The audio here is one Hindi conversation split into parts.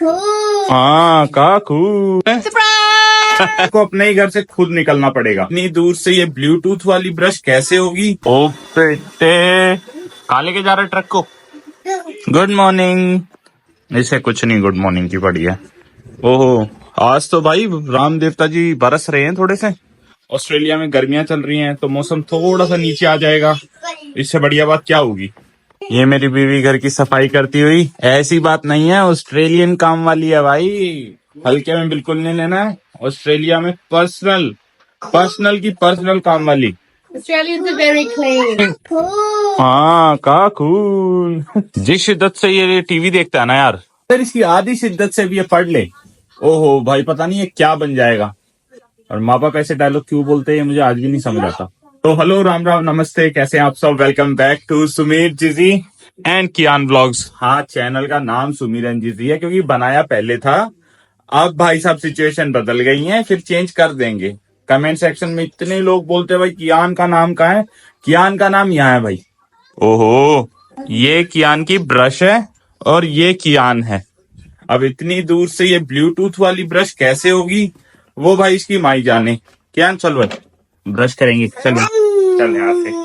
हाँ काकू को अपने ही घर से खुद निकलना पड़ेगा। इतनी दूर से ये ब्लूटूथ वाली ब्रश कैसे होगी? ओ बेटे, कहाँ लेके जा रहे ट्रक को? Good morning. इसे कुछ नहीं गुड मॉर्निंग की पड़ी है। ओहो, आज तो भाई राम देवता जी बरस रहे हैं थोड़े से। ऑस्ट्रेलिया में गर्मियां चल रही हैं तो मौसम थोड़ा सा नीचे आ जाएगा। इससे बढ़िया बात क्या होगी? ये मेरी बीवी घर की सफाई करती हुई। ऐसी बात नहीं है, ऑस्ट्रेलियन काम वाली है भाई, हल्के में बिल्कुल नहीं लेना है। ऑस्ट्रेलिया में पर्सनल काम वाली। Australians are very clean. हाँ का कूल। जिस शिद्दत से ये टीवी देखता है ना यार, फिर इसकी आधी शिद्दत से भी ये पढ़ ले, ओहो भाई पता नहीं ये क्या बन जाएगा। और माँ बाप ऐसे डायलॉग क्यों बोलते हैं मुझे आज भी नहीं समझ आता। तो हेलो, राम राम, नमस्ते, कैसे हैं आप सब? Welcome back to Sumeer Jiji and Kiaan vlogs. हाँ, चैनल का नाम सुमीर एंड जिजी है क्योंकि बनाया पहले था, अब भाई साहब सिचुएशन बदल गई है, फिर चेंज कर देंगे। कमेंट सेक्शन में इतने लोग बोलते हैं भाई कियान का नाम कहाँ है? कियान का नाम यहाँ है भाई। ओहो, ये कियान की ब्रश है और ये कियान है। अब इतनी दूर से ये ब्लूटूथ वाली ब्रश कैसे होगी वो भाई इसकी माई जाने। कियान चल भाई ब्रश करेंगे, चल चल यहाँ से।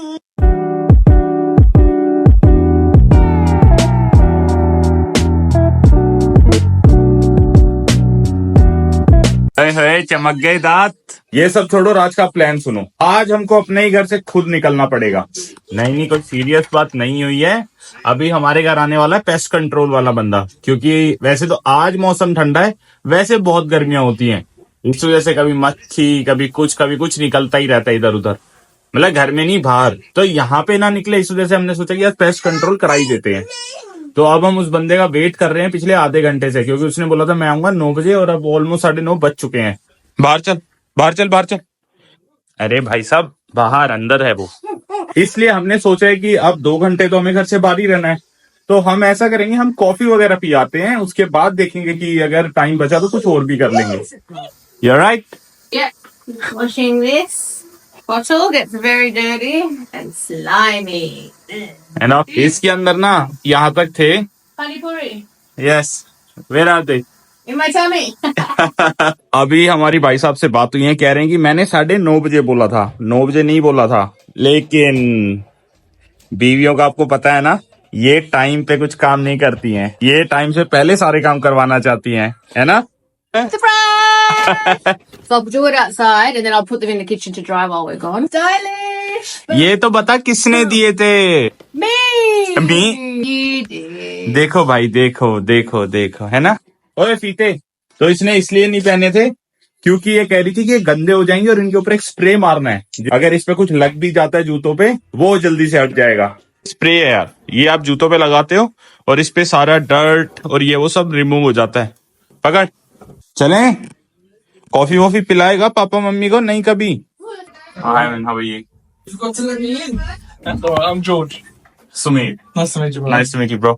चमक गए दांत। ये सब छोड़ो, आज का प्लान सुनो। आज हमको अपने ही घर से खुद निकलना पड़ेगा। नहीं कोई सीरियस बात नहीं हुई है। अभी हमारे घर आने वाला है पेस्ट कंट्रोल वाला बंदा, क्योंकि वैसे तो आज मौसम ठंडा है, वैसे बहुत गर्मियां होती हैं। इस वजह से कभी मक्खी कभी कुछ निकलता ही रहता है इधर उधर, मतलब घर में नहीं बाहर। तो यहाँ पे ना निकले, इस वजह से हमने सोचा कि यार पेस्ट कंट्रोल करा ही देते हैं। तो अब हम उस बंदे का वेट कर रहे हैं पिछले आधे घंटे से, क्योंकि उसने बोला था मैं आऊंगा 9 बजे और अब ऑलमोस्ट 9:30 बज चुके हैं। बाहर चल। अरे भाई साहब, बाहर अंदर है वो, इसलिए हमने सोचा है कि अब 2 घंटे तो हमें घर से बाहर ही रहना है। तो हम ऐसा करेंगे, हम कॉफी वगैरह पी आते हैं, उसके बाद देखेंगे कि अगर टाइम बचा तो कुछ और भी कर लेंगे। You're right? Yeah. Washing this bottle gets very dirty and slimy. है ना? इसके अंदर ना यहाँ तक थे। Pani puri Yes. Where are they? in my tummy. अभी हमारी भाई साहब से बात हुई है, कह रहे हैं कि मैंने 9:30 बजे बोला था, 9 बजे नहीं बोला था। लेकिन बीवियों का आपको पता है ना, ये टाइम पे कुछ काम नहीं करती हैं, ये टाइम से पहले सारे काम करवाना चाहती हैं, है ना? Surprise! So I'll do it outside and then I'll put them in the kitchen to dry while we're gone. Stylish! ये तो बता किसने दिए थे? Me! You did. देखो भाई, देखो है ना? ओए फीते तो इसने इसलिए नहीं पहने थे क्योंकि ये कह रही थी कि ये गंदे हो जाएंगे और इनके ऊपर एक स्प्रे मारना है, अगर इस पे कुछ लग भी जाता है जूतों पे वो जल्दी से हट जाएगा। स्प्रे है यार, ये आप जूतों पे लगाते हो और इस पे सारा डर्ट और ये वो सब रिमूव हो जाता है। पकड़, चलें? कॉफी वॉफी पिलाएगा पापा मम्मी को? नहीं कभी। Hi man, how are you? You've got to let me in. That's all right. I'm George. Sumeer, Nice to meet you, bro. nice to meet you bro.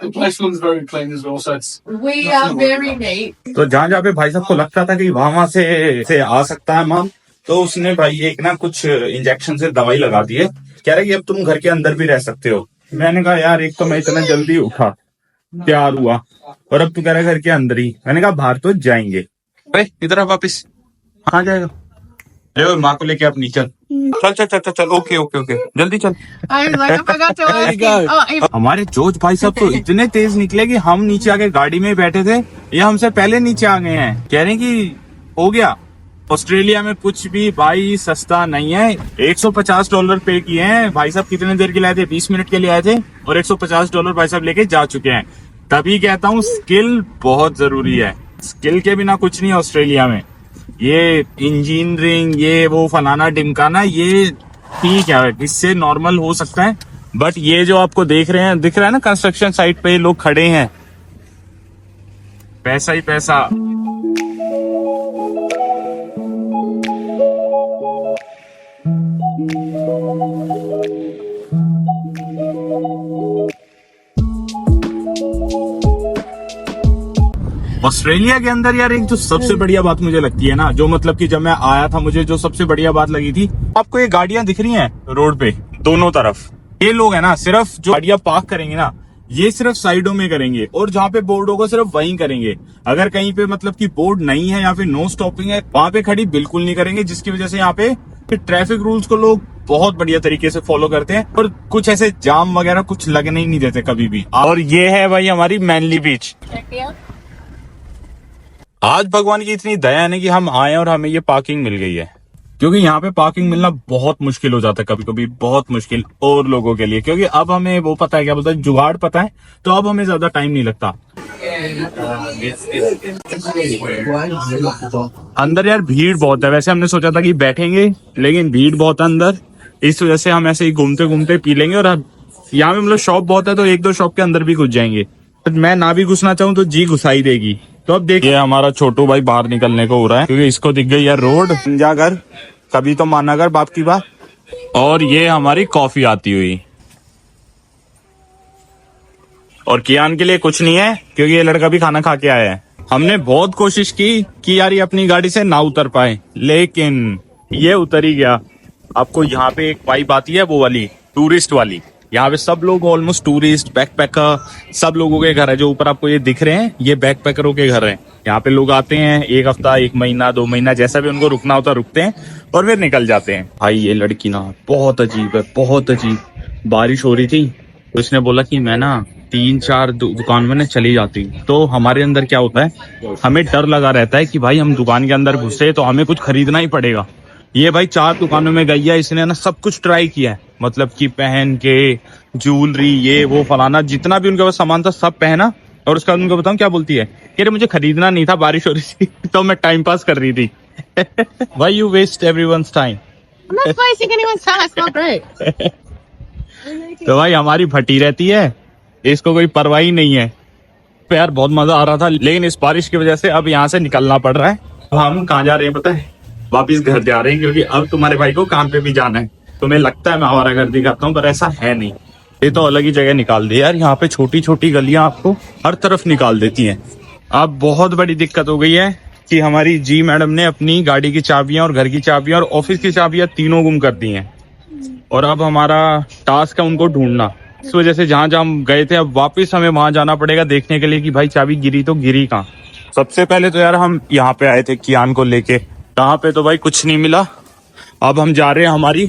The place looks very clean as well, so it's We are very neat. तो जहाँ पे भाई साहब को लगता था कि वहां से आ सकता है माल, तो उसने भाई एक ना कुछ इंजेक्शन से दवाई लगा दी है। कह रहा कि अब तुम घर के अंदर भी रह सकते हो। मैंने कहा यार एक तो मैं इतना जल्दी उठा, प्यार हुआ, और अब तू कह रहा है घर के अंदर ही। मैंने कहा बाहर तो जाएंगे। अरे इधर आ वापिस। कहाँ जाएगा? अरे माँ को लेके अपनी चल। ओके जल्दी चल। I was like, I forgot to ask him. Oh, हमारे जोज भाई साहब तो इतने तेज निकले कि हम नीचे आके गाड़ी में बैठे थे, ये हमसे पहले नीचे आ गए हैं। कह रहे हैं कि हो गया। ऑस्ट्रेलिया में कुछ भी भाई सस्ता नहीं है। $150 पे किए हैं भाई साहब। कितने देर के लिए आए थे? 20 मिनट के लिए आए थे और $150 भाई साहब लेके जा चुके हैं। तभी कहता हूँ स्किल बहुत जरूरी है, स्किल के बिना कुछ नहीं है ऑस्ट्रेलिया में। ये इंजीनियरिंग ये वो फलाना ढिमकाना ये ठीक है, इससे नॉर्मल हो सकता है, बट ये जो आपको दिख रहा है ना कंस्ट्रक्शन साइट पे लोग खड़े हैं, पैसा ही पैसा। ऑस्ट्रेलिया के अंदर यार एक जो सबसे बढ़िया बात मुझे लगती है ना, जो मतलब कि जब मैं आया था मुझे जो सबसे बढ़िया बात लगी थी, आपको ये गाड़ियां दिख रही हैं रोड पे दोनों तरफ, ये लोग है ना सिर्फ जो गाड़ियां पार्क करेंगे ना ये सिर्फ साइडों में करेंगे और जहाँ पे बोर्ड होगा सिर्फ वहीं करेंगे। अगर कहीं पे मतलब कि बोर्ड नहीं है या फिर नो स्टॉपिंग है, वहां पे खड़ी बिल्कुल नहीं करेंगे, जिसकी वजह से यहाँ पे ट्रैफिक रूल्स को लोग बहुत बढ़िया तरीके से फॉलो करते हैं और कुछ ऐसे जाम वगैरह कुछ लगने ही नहीं देते कभी भी। और ये है भाई हमारी मैनली बीच। आज भगवान की इतनी दया है ना कि हम आए और हमें ये पार्किंग मिल गई है, क्योंकि यहाँ पे पार्किंग मिलना बहुत मुश्किल हो जाता है कभी कभी, बहुत मुश्किल और लोगों के लिए, क्योंकि अब हमें वो पता है, क्या बोलते हैं, जुगाड़ पता है, तो अब हमें ज्यादा टाइम नहीं लगता। अंदर यार भीड़ बहुत है, वैसे हमने सोचा था कि बैठेंगे, लेकिन भीड़ बहुत है अंदर, इस वजह से हम ऐसे ही घूमते घूमते पी लेंगे। और यहाँ पे मतलब शॉप बहुत है, तो एक दो शॉप के अंदर भी घुस जाएंगे। मैं ना भी घुसना चाहूँ तो जी घुसाई देगी। तो अब देखिए हमारा छोटू भाई बाहर निकलने को हो रहा है, क्योंकि इसको दिख गई यार रोड। जा कर कभी तो माना कर बाप की बात। और ये हमारी कॉफी आती हुई, और कियान के लिए कुछ नहीं है, क्योंकि ये लड़का भी खाना खा के आया है। हमने बहुत कोशिश की कि यार ये अपनी गाड़ी से ना उतर पाए, लेकिन ये उतर ही गया। आपको यहाँ पे एक पाइप आती है, वो वाली टूरिस्ट वाली, यहाँ पे सब लोग ऑलमोस्ट टूरिस्ट बैकपैकर सब लोगों के घर है। जो ऊपर आपको ये दिख रहे हैं, ये बैकपैकरों के घर हैं। यहाँ पे लोग आते हैं, एक हफ्ता, एक महीना, 2 महीना, जैसा भी उनको रुकना होता रुकते हैं और फिर निकल जाते हैं। भाई ये लड़की ना बहुत अजीब है, बहुत अजीब। बारिश हो रही थी तो इसने बोला कि मैं ना 3-4 दुकान में ना चली जाती। तो हमारे अंदर क्या होता है, हमें डर लगा रहता है कि भाई हम दुकान के अंदर घुसे तो हमें कुछ खरीदना ही पड़ेगा। ये भाई 4 दुकानों में गई है, इसने ना सब कुछ ट्राई किया है, मतलब कि पहन के ज्वेलरी, ये वो फलाना, जितना भी उनके पास सामान था सब पहना। और उसका उनको बताऊं क्या बोलती है, कि मुझे खरीदना नहीं था, बारिश हो रही थी तो मैं टाइम पास कर रही थी। Why you waste everyone's time? I'm not wasting anyone's time. It's not great. तो भाई हमारी फटी रहती है, इसको कोई परवाह ही नहीं है। तो यार बहुत मजा आ रहा था, लेकिन इस बारिश की वजह से अब यहाँ से निकलना पड़ रहा है। तो हम कहाँ जा रहे हैं पता है, वापिस घर जा रहे हैं, क्योंकि अब तुम्हारे भाई को काम पे भी जाना है। तुम्हें लगता है मैं हमारा घर दिखाता हूँ, पर ऐसा है नहीं। ये तो अलग ही जगह निकाल दी यार, यहाँ पे छोटी छोटी गलियां आपको हर तरफ निकाल देती हैं। अब बहुत बड़ी दिक्कत हो गई है कि हमारी जी मैडम ने अपनी गाड़ी की चाबियां और घर की चाबियां और ऑफिस की चाबियां तीनों गुम कर दी हैं। और अब हमारा टास्क है उनको ढूंढना। इस वजह से जहां जहां हम गए थे, अब वापस हमें वहां जाना पड़ेगा देखने के लिए कि भाई चाबी गिरी तो गिरी कहाँ। सबसे पहले तो यार हम यहाँ पे आए थे कियान को लेके, यहाँ पे तो भाई कुछ नहीं मिला। अब हम जा रहे हैं हमारी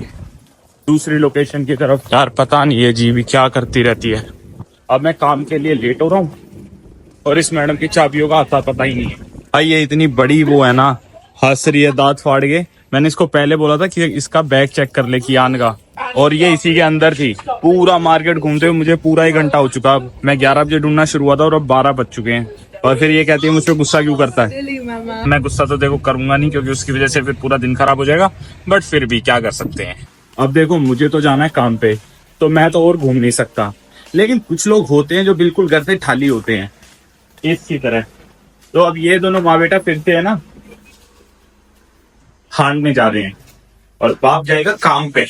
दूसरी लोकेशन की तरफ। यार पता नहीं है जी भी क्या करती रहती है। अब मैं काम के लिए लेट हो रहा हूँ और इस मैडम की चाबियों का आता पता ही नहीं है। भाई ये इतनी बड़ी वो है ना, हंस रही है दांत फाड़ के। मैंने इसको पहले बोला था कि इसका बैग चेक कर ले कियान का, और ये इसी के अंदर थी। पूरा मार्केट घूमते हुए मुझे पूरा 1 घंटा हो चुका। मैं 11 बजे ढूंढना शुरू हुआ था और अब 12 बज चुके हैं। और फिर ये कहती है मुझ पर गुस्सा क्यों करता है। मैं गुस्सा तो देखो करूंगा नहीं, क्योंकि उसकी वजह से फिर पूरा दिन खराब हो जाएगा, बट फिर भी क्या कर सकते हैं। अब देखो मुझे तो जाना है काम पे, तो मैं तो और घूम नहीं सकता, लेकिन कुछ लोग होते हैं जो बिल्कुल घर से खाली होते हैं, इसकी तरह। तो अब ये दोनों माँ बेटा फिरते हैं ना, हांड में जा रहे हैं और बाप जाएगा काम पे।